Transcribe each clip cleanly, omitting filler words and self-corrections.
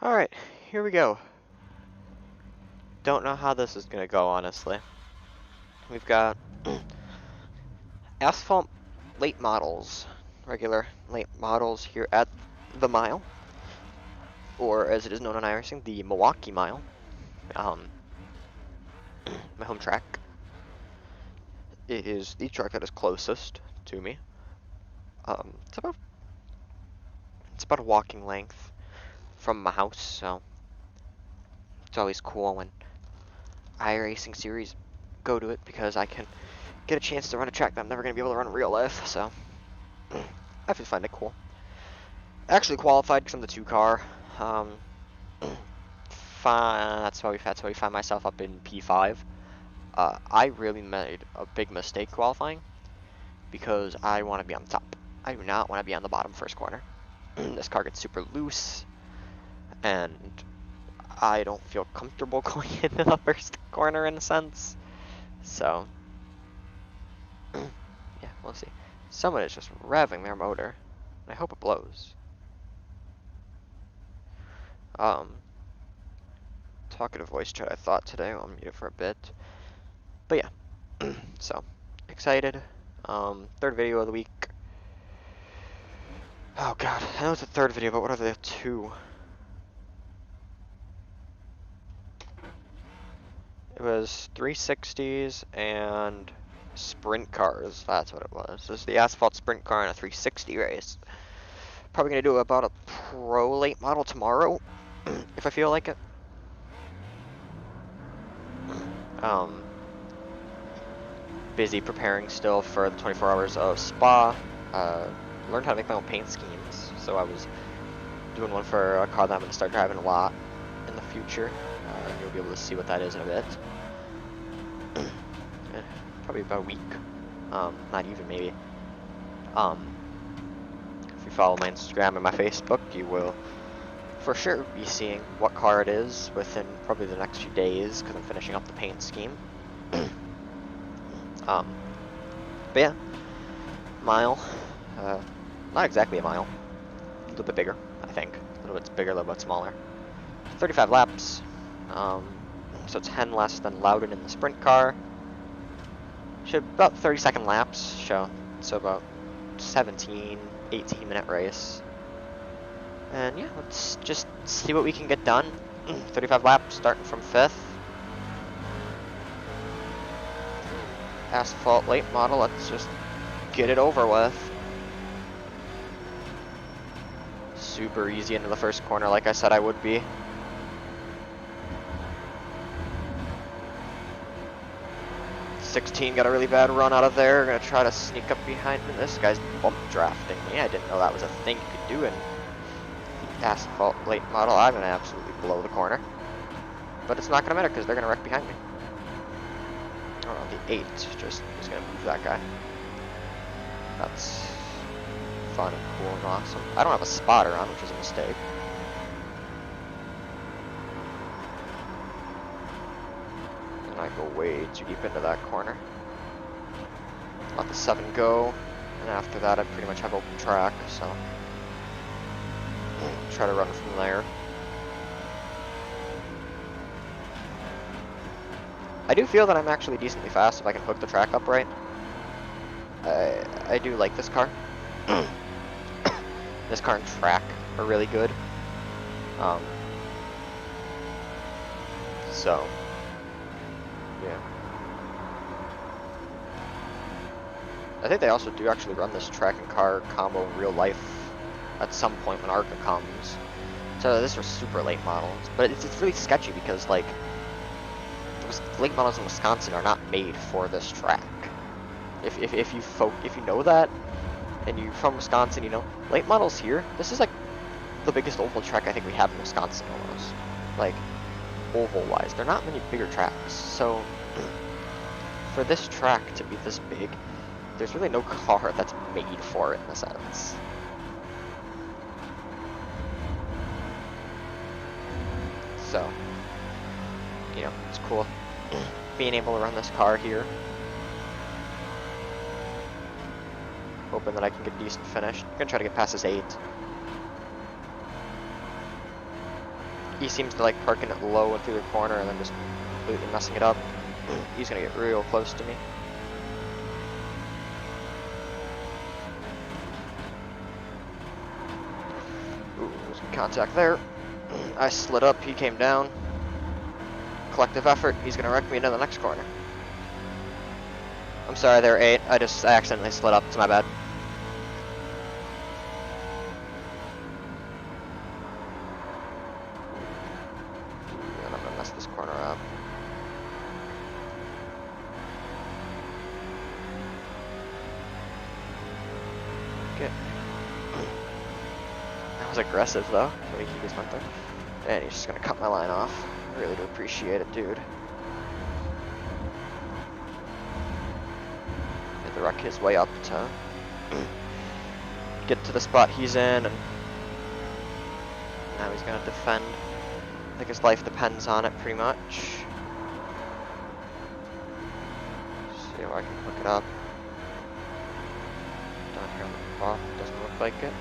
Alright, here we go. Don't know how this is gonna go, honestly. We've got Asphalt late models, regular late models here at the mile, or as it is known in iRacing, the Milwaukee mile. My home track. It is the track that is closest to me. It's about a walking length from my house, so it's always cool when iRacing series go to it because I can get a chance to run a track that I'm never going to be able to run in real life, so I find it cool. Actually qualified from the 2 car. That's why we find myself up in P5. I really made a big mistake qualifying because I want to be on top. I do not want to be on the bottom first corner. This car gets super loose, and I don't feel comfortable going into the first corner in a sense. So, yeah, we'll see. Someone is just revving their motor. I hope it blows. Talkative voice chat I thought today. I'll mute it for a bit. But yeah, so excited. Third video of the week. Oh god, I know it's the third video, but what are the 2? It was 360s and sprint cars. That's what it was. This is the Asphalt sprint car in a 360 race. Probably gonna do about a pro late model tomorrow, if I feel like it. Busy preparing still for the 24 hours of Spa. Learned how to make my own paint schemes, so I was doing one for a car that I'm going to start driving a lot in the future. You'll be able to see what that is in a bit. Probably about a week. Not even, maybe. If you follow my Instagram and my Facebook, you will for sure be seeing what car it is within probably the next few days, because I'm finishing up the paint scheme. But yeah, mile. Not exactly a mile. A little bit bigger, I think. A little bit bigger, a little bit smaller. 35 laps. So 10 less than Loudon in the sprint car. Should about 30-second laps show. So about 17, 18-minute race. And yeah, let's just see what we can get done. 35 laps, starting from 5th. Asphalt late model, let's just get it over with. Super easy into the first corner, like I said I would be. '16 got a really bad run out of there. Gonna try to sneak up behind me. This guy's bump drafting me. I didn't know that was a thing you could do in the Asphalt late model. I'm gonna absolutely blow the corner. But it's not gonna matter because they're gonna wreck behind me. Oh, the 8 just is gonna move that guy. That's fun and cool and awesome. I don't have a spotter on, which is a mistake. And I go way too deep into that corner. Let the 7 go, and after that I pretty much have open track, so try to run from there. I do feel that I'm actually decently fast if I can hook the track up right. I do like this car. This car and track are really good. So, yeah. I think they also do actually run this track and car combo in real life at some point when ARCA comes. So this was super late models, but it's really sketchy because like late models in Wisconsin are not made for this track. If you know that, and you're from Wisconsin, you know, late models here, this is like the biggest oval track I think we have in Wisconsin almost. Like, oval-wise, there are not many bigger tracks. So, for this track to be this big, there's really no car that's made for it in a sense. So, you know, it's cool being able to run this car here. Hoping that I can get a decent finish. I'm gonna try to get past this 8. He seems to like parking it low and through the corner and then just completely messing it up. He's gonna get real close to me. Ooh, there's some contact there. I slid up, he came down. Collective effort, he's gonna wreck me into the next corner. I'm sorry there, 8. I accidentally slid up, it's my bad. And I'm gonna mess this corner up. Okay. That was aggressive though, the way he just went there. And he's just gonna cut my line off. I really do appreciate it, dude. Had to wreck his way up to get to the spot he's in, and now he's gonna defend. I think his life depends on it pretty much. See if I can hook it up. Down here on the bottom, doesn't look like it.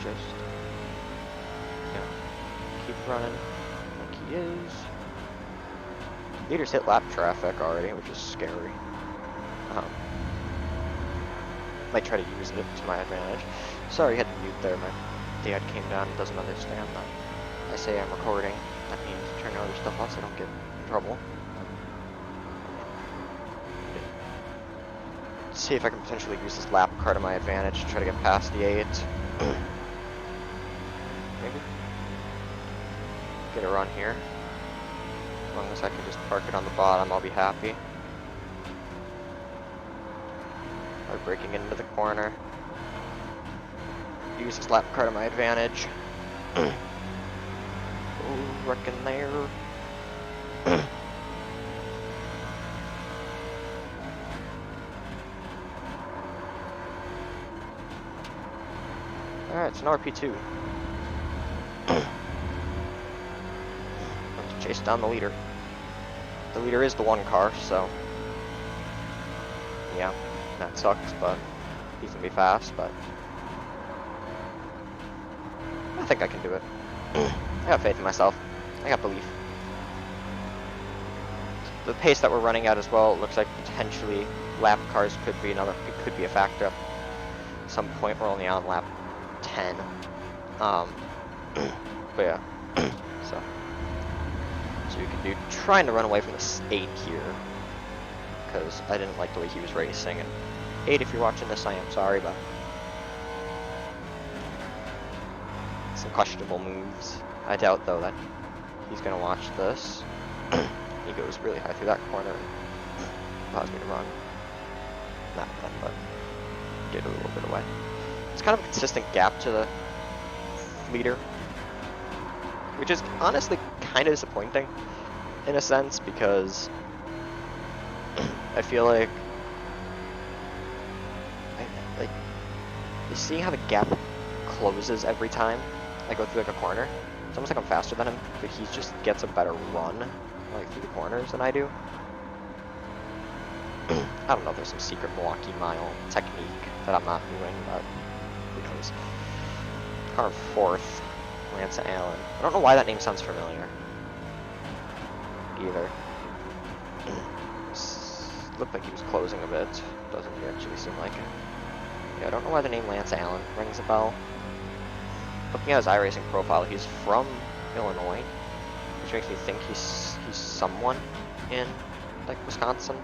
Just, you know, keep running like he is. Leaders hit lap traffic already, which is scary. Might try to use it to my advantage. Sorry, I had to mute there. My dad came down and doesn't understand that I say I'm recording. That means turn other stuff off so I don't get in trouble. Let's see if I can potentially use this lap car to my advantage to try to get past the 8. Maybe get a run here. As long as I can just park it on the bottom, I'll be happy. By breaking into the corner. Use this lap car to my advantage. Oh, wrecking there. Alright, it's an RP2. Let's chase down the leader. The leader is the 1 car, so yeah, that sucks, but he's gonna be fast, but I think I can do it. I have faith in myself. I got belief. The pace that we're running at as well, it looks like potentially lap cars could be a factor. At some point we're only on lap 10. But yeah. So you can do trying to run away from this 8 here, because I didn't like the way he was racing. And 8, if you're watching this, I am sorry, but some questionable moves. I doubt though that he's gonna watch this. He goes really high through that corner and allows me to run. Not then, but get a little bit away. It's kind of a consistent gap to the leader, which is honestly kind of disappointing in a sense, because I feel like you see how the gap closes every time I go through like a corner. It's almost like I'm faster than him, but he just gets a better run like through the corners than I do. I don't know if there's some secret Milwaukee mile technique that I'm not doing, but who knows. Car 4th, Lance Allen. I don't know why that name sounds familiar either. Looked like he was closing a bit. Doesn't actually seem like it. Yeah, I don't know why the name Lance Allen rings a bell. Looking at his iRacing profile, he's from Illinois, which makes me think he's someone in like Wisconsin.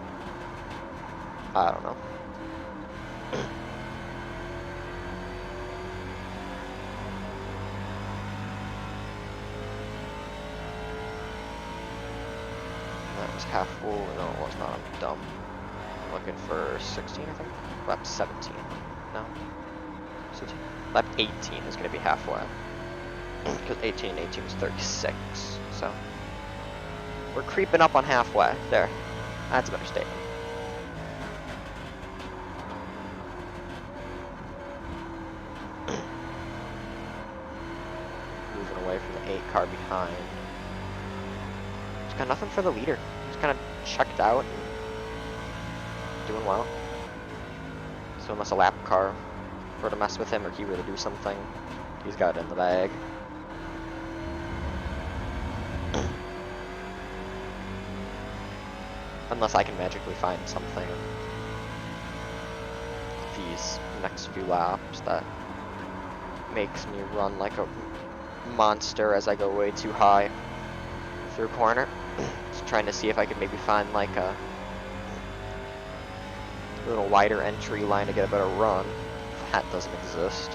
I don't know. That was half full. No, it was not. I'm dumb. I'm looking for 16, I think. Lap 17. No. 17. Lap 18 is going to be halfway. Because 18 is 36. So we're creeping up on halfway. There. That's a better statement. away from the 8 car behind. He's got nothing for the leader. He's kind of checked out and doing well. So unless a lap car were to mess with him or he were to do something, he's got it in the bag. Unless I can magically find something these next few laps that makes me run like a monster as I go way too high through corner. Just trying to see if I could maybe find like a little wider entry line to get a better run. That doesn't exist.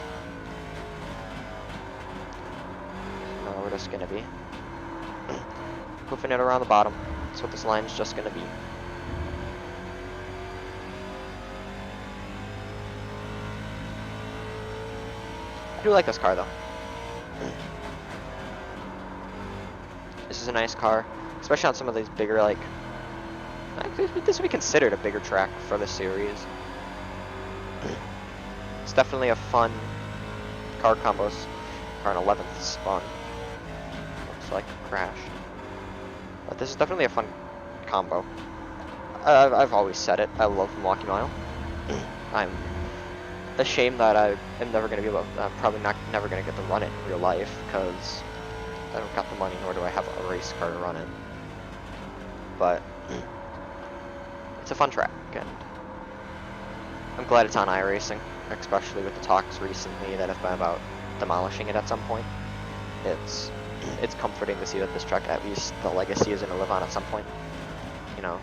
No, we're just gonna be hoofing it around the bottom. That's what this line's just gonna be. I do like this car though. This is a nice car, especially on some of these bigger, like, this would be considered a bigger track for the series. It's definitely a fun car combos. Car on 11th spun. Looks like a crash. But this is definitely a fun combo. I've always said it. I love Milwaukee Mile. I'm ashamed that I am never going to be able to, probably never going to get to run it in real life because I don't got the money, nor do I have a race car to run it. But it's a fun track, and I'm glad it's on iRacing, especially with the talks recently that have been about demolishing it at some point. It's comforting to see that this track, at least the legacy, is going to live on at some point. You know,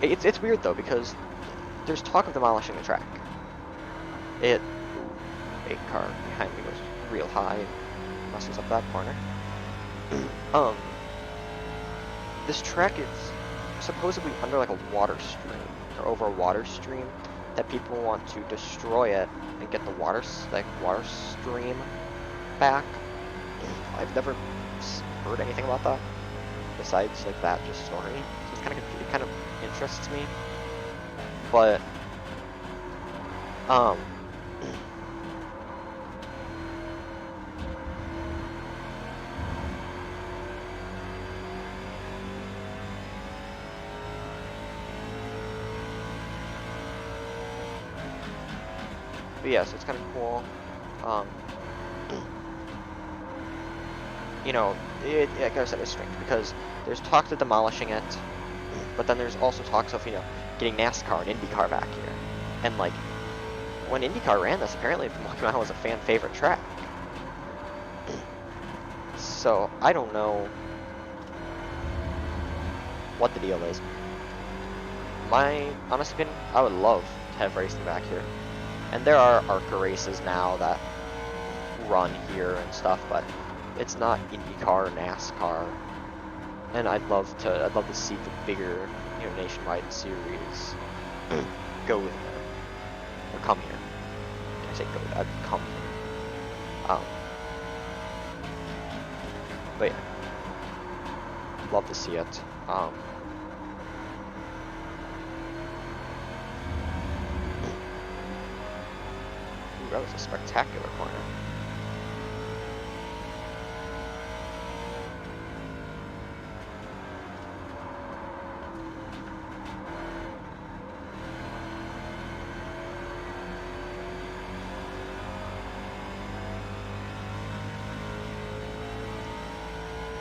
it's weird though because there's talk of demolishing the track. 8 car behind me goes real high, messes up that corner. This track is supposedly under like a water stream, or over a water stream, that people want to destroy it and get the water stream back. I've never heard anything about that besides like that just story. So it kind of interests me, but but yeah, so it's kind of cool. You know, like I said, it's strange because there's talks of demolishing it, but then there's also talks of, you know, getting NASCAR and IndyCar back here. And like, when IndyCar ran this, apparently Milwaukee Mile was a fan favorite track. So I don't know what the deal is. My honest opinion, I would love to have racing back here. And there are ARCA races now that run here and stuff, but it's not IndyCar or NASCAR. And I'd love to see the bigger, you know, nationwide series go there or come here. I say go, I'd come here. But yeah, love to see it. Ooh, that was a spectacular corner.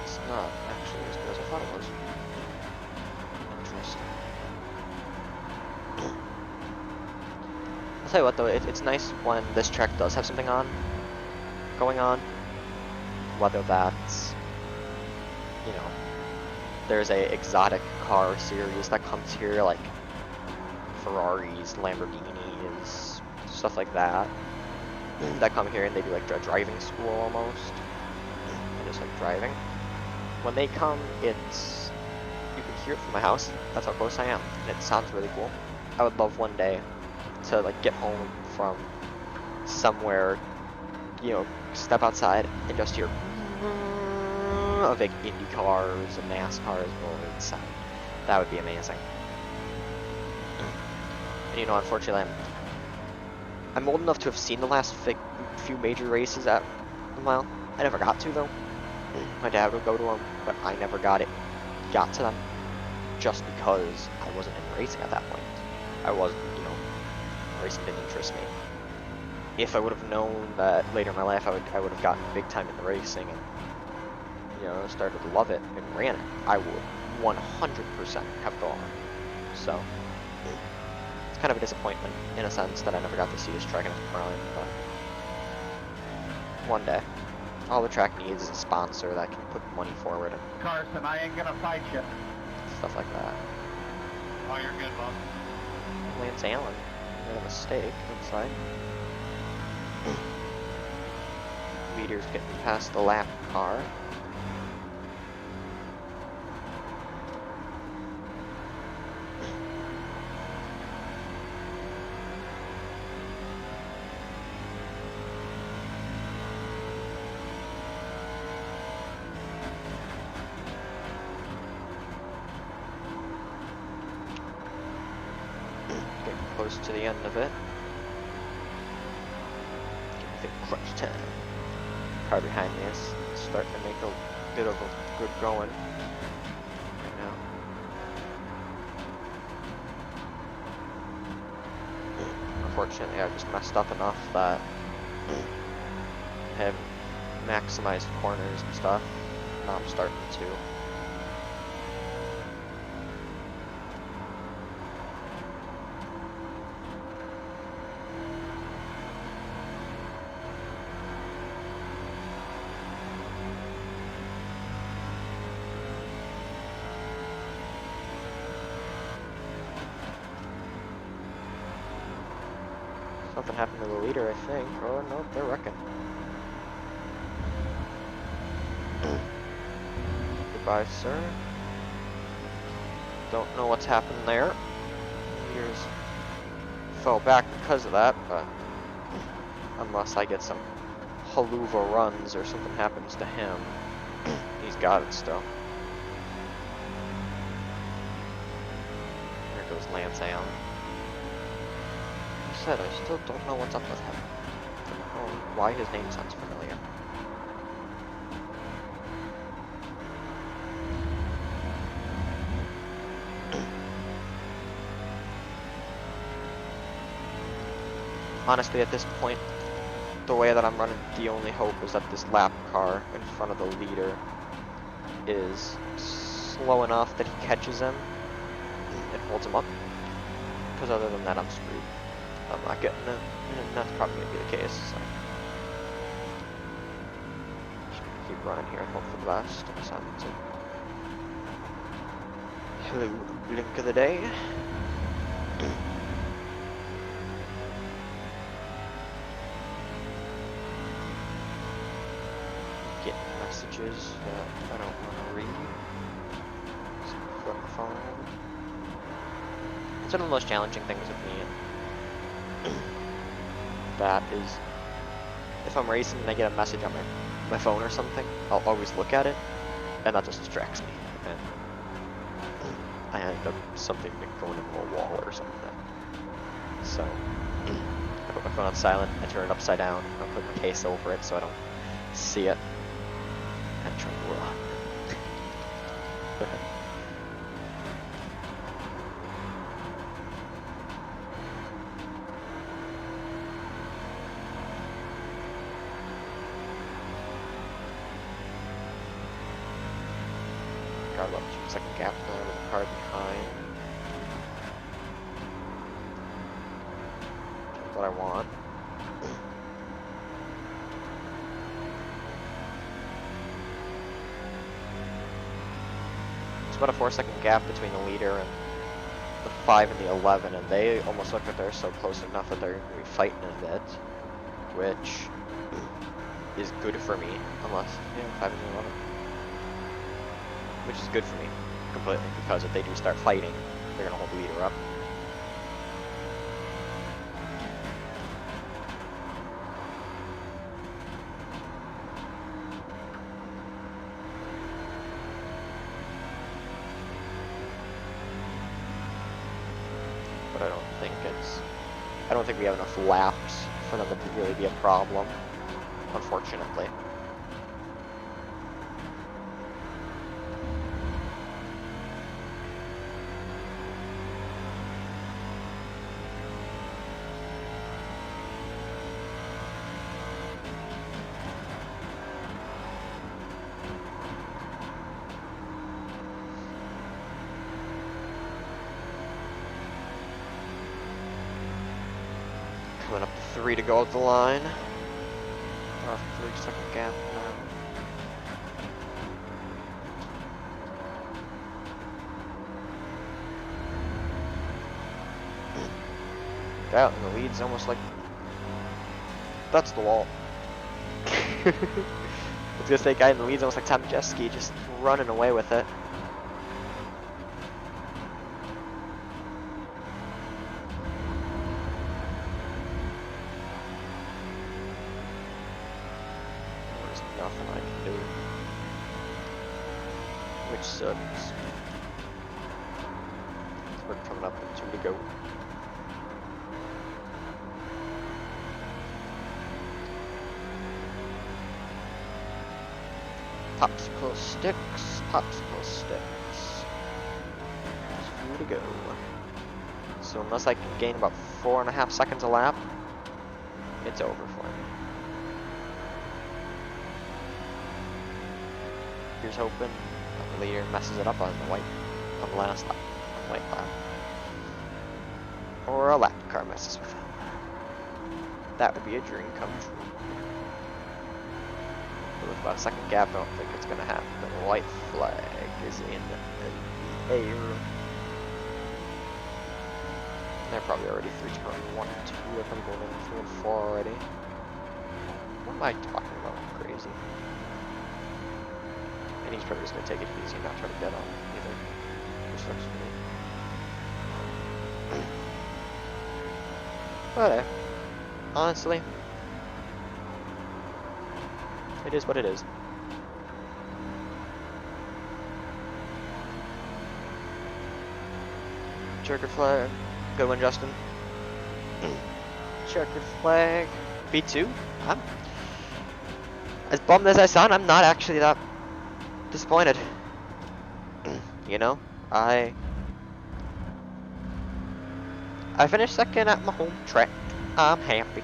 It's not actually as good as I thought it was. Interesting. I'll tell you what though, it's nice when this track does have something going on. Whether that's, you know, there's a exotic car series that comes here, like Ferraris, Lamborghinis, stuff like that, that come here and they do like a driving school almost, and just like driving. When they come, you can hear it from my house. That's how close I am, and it sounds really cool. I would love one day to like get home from somewhere, you know, step outside and just hear of like Indy cars and NASCARs rolling inside. That would be amazing. And you know, unfortunately, I'm old enough to have seen the last few major races at the mile, I never got to though. My dad would go to them, but I never got to them just because I wasn't in racing at that point. I wasn't, racing didn't interest me. If I would have known that later in my life I would have gotten big time in the racing and started to love it and ran it, I would 100% have gone. So it's kind of a disappointment in a sense that I never got to see this track in its prime, but one day. All the track needs is a sponsor that can put money forward and Carson, I ain't gonna fight you. stuff like that. Oh, you're good, bud. Lance Allen made a mistake, looks like. Leader's getting past the lap car. Close to the end of it. Give me the crunch time. Car behind me is starting to make a bit of a good going right now. Unfortunately, I just messed up enough that I haven't maximized corners and stuff. Now I'm starting to. Something happened to the leader, I think. Oh, no, they're wrecking. Goodbye, sir. Don't know what's happened there. Leaders fell back because of that, but unless I get some haluva runs or something happens to him, he's got it still. There goes Lance Allen. I still don't know what's up with him. I don't know why his name sounds familiar. Honestly, at this point, the way that I'm running, the only hope is that this lap car in front of the leader is slow enough that he catches him and holds him up. Because other than that, I'm screwed. I'm not getting it, and that's probably going to be the case, so. Just gonna keep running here and hope for the best. Hello, blink of the day. Getting messages that I don't want to read. From the phone. It's one of the most challenging things with me. That is, if I'm racing and I get a message on my phone or something, I'll always look at it, and that just distracts me, and I end up something going into a wall or something. So, I put my phone on silent, I turn it upside down, I put my case over it so I don't see it, and try to run. Got about 2-second gap now with the car behind. That's what I want. It's about a 4-second gap between the leader and the 5 and the 11, and they almost look like they're so close enough that they're going to be fighting a bit, which is good for me, unless, 5 and the 11. Which is good for me, completely, because if they do start fighting, they're going to hold the leader up. But I don't think we have enough laps for them to really be a problem, unfortunately. Coming up to 3 to go out the line. Off 3-second gap now. Guy out in the lead's almost like that's the wall. I was gonna say guy in the lead's almost like Tom Jeski, just running away with it. There's nothing I can do. Which sucks. We're coming up with 2 to go. Popsicle sticks, popsicle sticks. There's 2 to go. So unless I can gain about 4.5 seconds a lap, it's over for me. Here's hoping that the leader messes it up on the last lap, on the white lap. Or a lap car messes with it. That would be a dream come true. With about a second gap, I don't think it's going to happen. The white flag is in the air. They're probably already through turn 1 and 2 if I'm going in 3 and 4 already. What am I talking about? I'm crazy. And he's probably just going to take it easy and not try to get on either. Which sucks for me. But honestly, it is what it is. Checkered flag. Good one, Justin. Checkered flag. P2. I'm as bummed as I sound, I'm not actually that disappointed. You know, I finished second at my home track. I'm happy.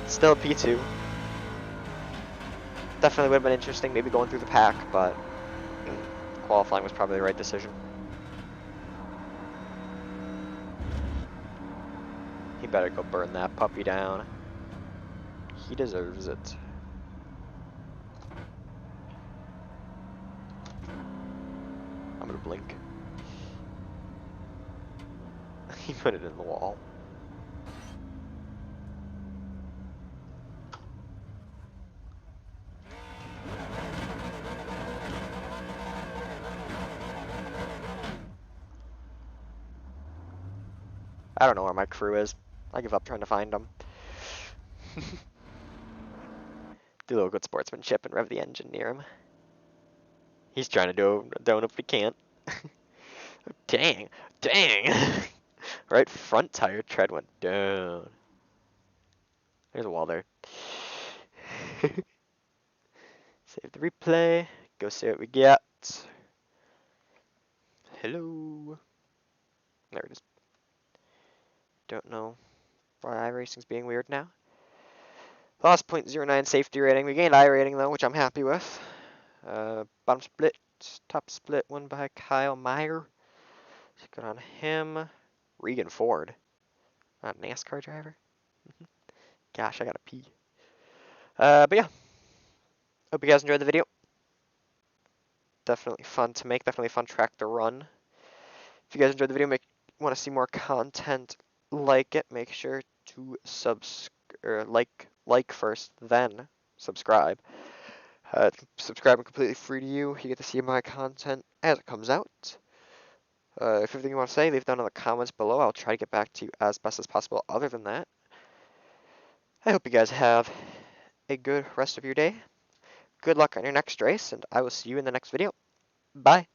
Still P2. Definitely would have been interesting, maybe going through the pack, but qualifying was probably the right decision. He better go burn that puppy down. He deserves it. I'm gonna blink. He put it in the wall. I don't know where my crew is. I give up trying to find them. Do a little good sportsmanship and rev the engine near him. He's trying to do a donut if he can't. Dang, dang. Right front tire tread went down. There's a wall there. Save the replay. Go see what we get. Hello. There it is. Don't know why iRacing's being weird now. Lost 0.09 safety rating. We gained I rating though, which I'm happy with. Bottom split, top split, won by Kyle Meyer. Good on him. Regan Ford. Not a NASCAR driver. Gosh, I gotta pee. But yeah. Hope you guys enjoyed the video. Definitely fun to make. Definitely fun track to run. If you guys enjoyed the video, want to see more content like it, make sure to like first, then subscribe. Subscribing completely free to you. You get to see my content as it comes out. If anything you want to say, leave down in the comments below. I'll try to get back to you as best as possible. Other than that, I hope you guys have a good rest of your day. Good luck on your next race, and I will see you in the next video. Bye.